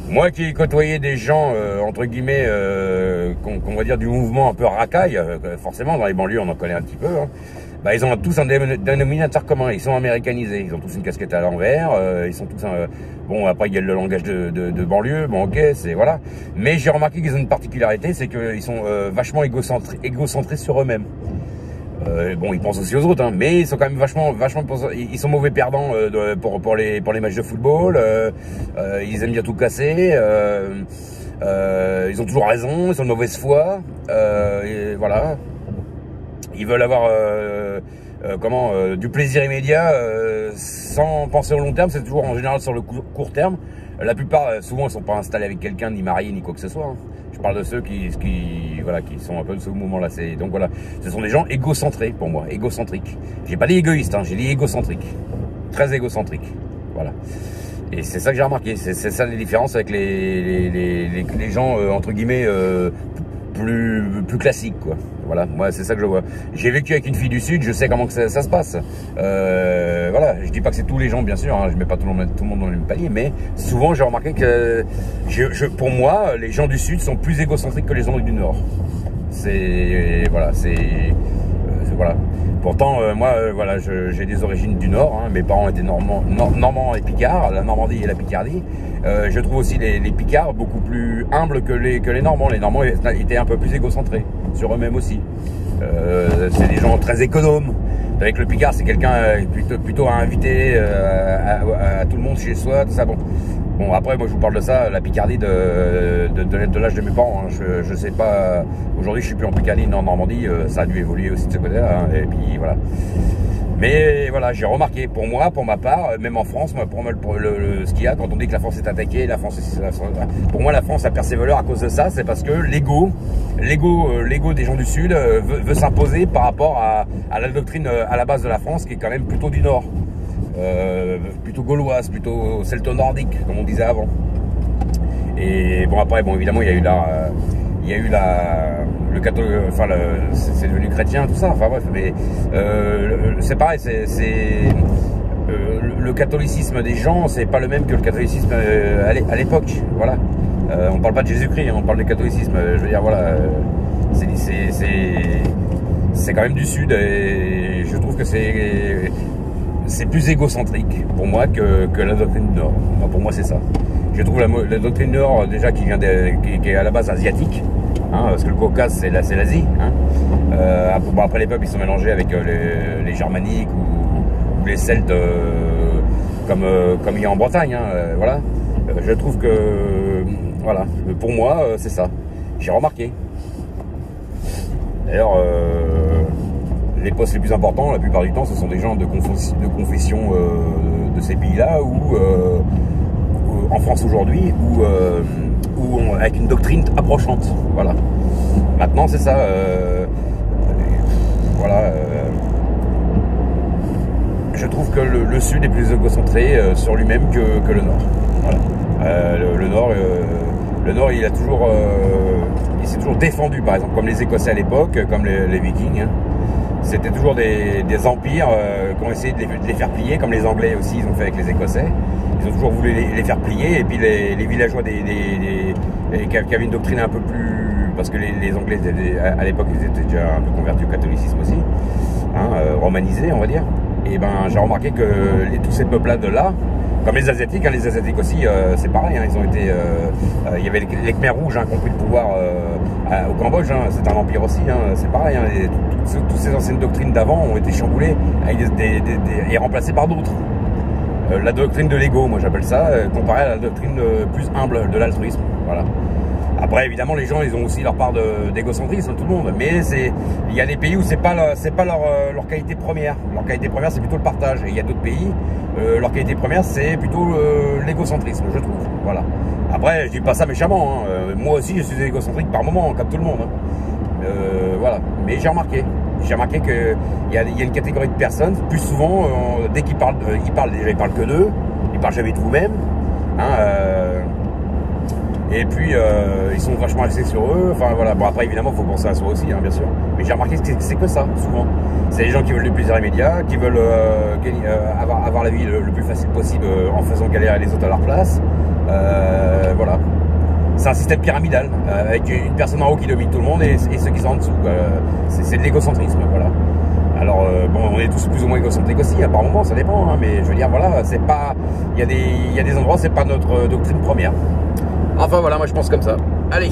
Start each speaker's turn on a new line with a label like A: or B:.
A: Moi qui ai côtoyé des gens, entre guillemets, qu'on va dire du mouvement un peu racaille, forcément dans les banlieues on en connaît un petit peu, hein, bah, ils ont tous un dénominateur commun, ils sont américanisés, ils ont tous une casquette à l'envers, ils sont tous bon après il y a le langage de banlieue, bon ok, c'est voilà, mais j'ai remarqué qu'ils ont une particularité, c'est qu'ils sont vachement égocentrés sur eux-mêmes. Bon, ils pensent aussi aux autres, hein, mais ils sont quand même vachement, ils sont mauvais perdants pour les matchs de football. Ils aiment bien tout casser. Ils ont toujours raison. Ils sont de mauvaise foi. Et voilà. Ils veulent avoir du plaisir immédiat sans penser au long terme. C'est toujours en général sur le court terme. La plupart, souvent, ils sont pas installés avec quelqu'un, ni mariés, ni quoi que ce soit. Hein. Je parle de ceux qui sont un peu de ce mouvement-là. Donc voilà, ce sont des gens égocentrés pour moi, égocentriques. J'ai pas dit égoïstes, hein, j'ai dit égocentriques, très égocentriques. Voilà. Et c'est ça que j'ai remarqué. C'est ça les différences avec les gens entre guillemets plus classiques, quoi. Voilà, moi c'est ça que je vois. J'ai vécu avec une fille du Sud, je sais comment que ça se passe. Voilà, je dis pas que c'est tous les gens, bien sûr, hein, je mets pas tout le monde dans le même palier, mais souvent j'ai remarqué que pour moi, les gens du Sud sont plus égocentriques que les gens du Nord. Voilà. Pourtant, moi, voilà, j'ai des origines du Nord. Hein, mes parents étaient normands et picards, la Normandie et la Picardie. Je trouve aussi les Picards beaucoup plus humbles que les Normands. Les Normands étaient un peu plus égocentrés sur eux-mêmes aussi. C'est des gens très économes. Avec le Picard, c'est quelqu'un plutôt à inviter à tout le monde chez soi, tout ça. Bon, après, moi, je vous parle de ça, la Picardie de l'âge de mes parents. Hein. Je sais pas. Aujourd'hui, je suis plus en Picardie, ni en Normandie. Ça a dû évoluer aussi de ce côté-là. Hein, et puis voilà. Mais voilà, j'ai remarqué, pour moi, pour ma part, même en France, moi, pour moi, ce qu'il y a, quand on dit que la France est attaquée, la France, pour moi, la France a percé ses valeurs à cause de ça. C'est parce que l'ego des gens du Sud veut s'imposer par rapport à la doctrine à la base de la France, qui est quand même plutôt du Nord. Plutôt gauloise, plutôt celto-nordique, comme on disait avant. Et bon, après, bon, évidemment, il y a eu le catholique, enfin, c'est devenu chrétien, tout ça, enfin bref, mais c'est pareil, le catholicisme des gens, c'est pas le même que le catholicisme à l'époque, voilà. On parle pas de Jésus-Christ, on parle du catholicisme, je veux dire, voilà, c'est quand même du Sud, et je trouve que c'est plus égocentrique pour moi que la doctrine du Nord. Enfin, pour moi, c'est ça. Je trouve la doctrine du Nord, déjà, qui est à la base asiatique, hein, parce que le Caucase, c'est l'Asie. Hein. Bon, après, les peuples, ils sont mélangés avec les Germaniques ou les Celtes, comme il y a en Bretagne. Hein, voilà. Je trouve que, voilà, pour moi, c'est ça. J'ai remarqué. D'ailleurs, les postes les plus importants, la plupart du temps, ce sont des gens de confession de ces pays-là, ou en France aujourd'hui, ou avec une doctrine approchante. Voilà. Maintenant, c'est ça. Voilà. Je trouve que le Sud est plus égocentré sur lui-même que le Nord. Voilà. Le Nord, il s'est toujours défendu, par exemple, comme les Écossais à l'époque, comme les Vikings. Hein. C'était toujours des empires qui ont essayé de les faire plier, comme les Anglais aussi, ils ont fait avec les Écossais. Ils ont toujours voulu les faire plier, et puis les villageois qui avaient une doctrine un peu plus... Parce que les Anglais, à l'époque, ils étaient déjà un peu convertis au catholicisme aussi, hein, romanisés, on va dire. Et ben, j'ai remarqué que tous ces peuples-là de là, comme les Asiatiques, hein, les Asiatiques aussi, c'est pareil, hein, ils ont été... il y avait les Khmers rouges hein, qui ont pris le pouvoir au Cambodge, hein, c'est un empire aussi, hein, c'est pareil, hein, toutes ces anciennes doctrines d'avant ont été chamboulées et remplacées par d'autres. La doctrine de l'ego, moi j'appelle ça, comparée à la doctrine plus humble de l'altruisme, voilà. Après, évidemment, les gens, ils ont aussi leur part d'égocentrisme, tout le monde. Mais il y a des pays où c'est pas leur qualité première. Leur qualité première, c'est plutôt le partage. Et il y a d'autres pays, leur qualité première, c'est plutôt l'égocentrisme, je trouve. Voilà. Après, je dis pas ça méchamment. Hein. Moi aussi, je suis égocentrique par moment, comme tout le monde. Hein. Voilà. Mais j'ai remarqué qu'il y a une catégorie de personnes, plus souvent, dès qu'ils parlent, ils parlent que d'eux. Ils parlent jamais de vous-même. Hein, et puis ils sont vachement axés sur eux. Enfin voilà. Bon après évidemment faut penser à soi aussi, hein, bien sûr. Mais j'ai remarqué que c'est que ça souvent. C'est les gens qui veulent du plaisir immédiat, qui veulent avoir la vie le plus facile possible en faisant galérer les autres à leur place. Voilà. C'est un système pyramidal, avec une personne en haut qui domine tout le monde et ceux qui sont en dessous. C'est de l'égocentrisme, voilà. Alors, bon, on est tous plus ou moins égocentriques aussi, par moment, ça dépend, hein, mais je veux dire, voilà, c'est pas... Il y a des endroits, c'est pas notre doctrine première. Enfin, voilà, moi je pense comme ça. Allez.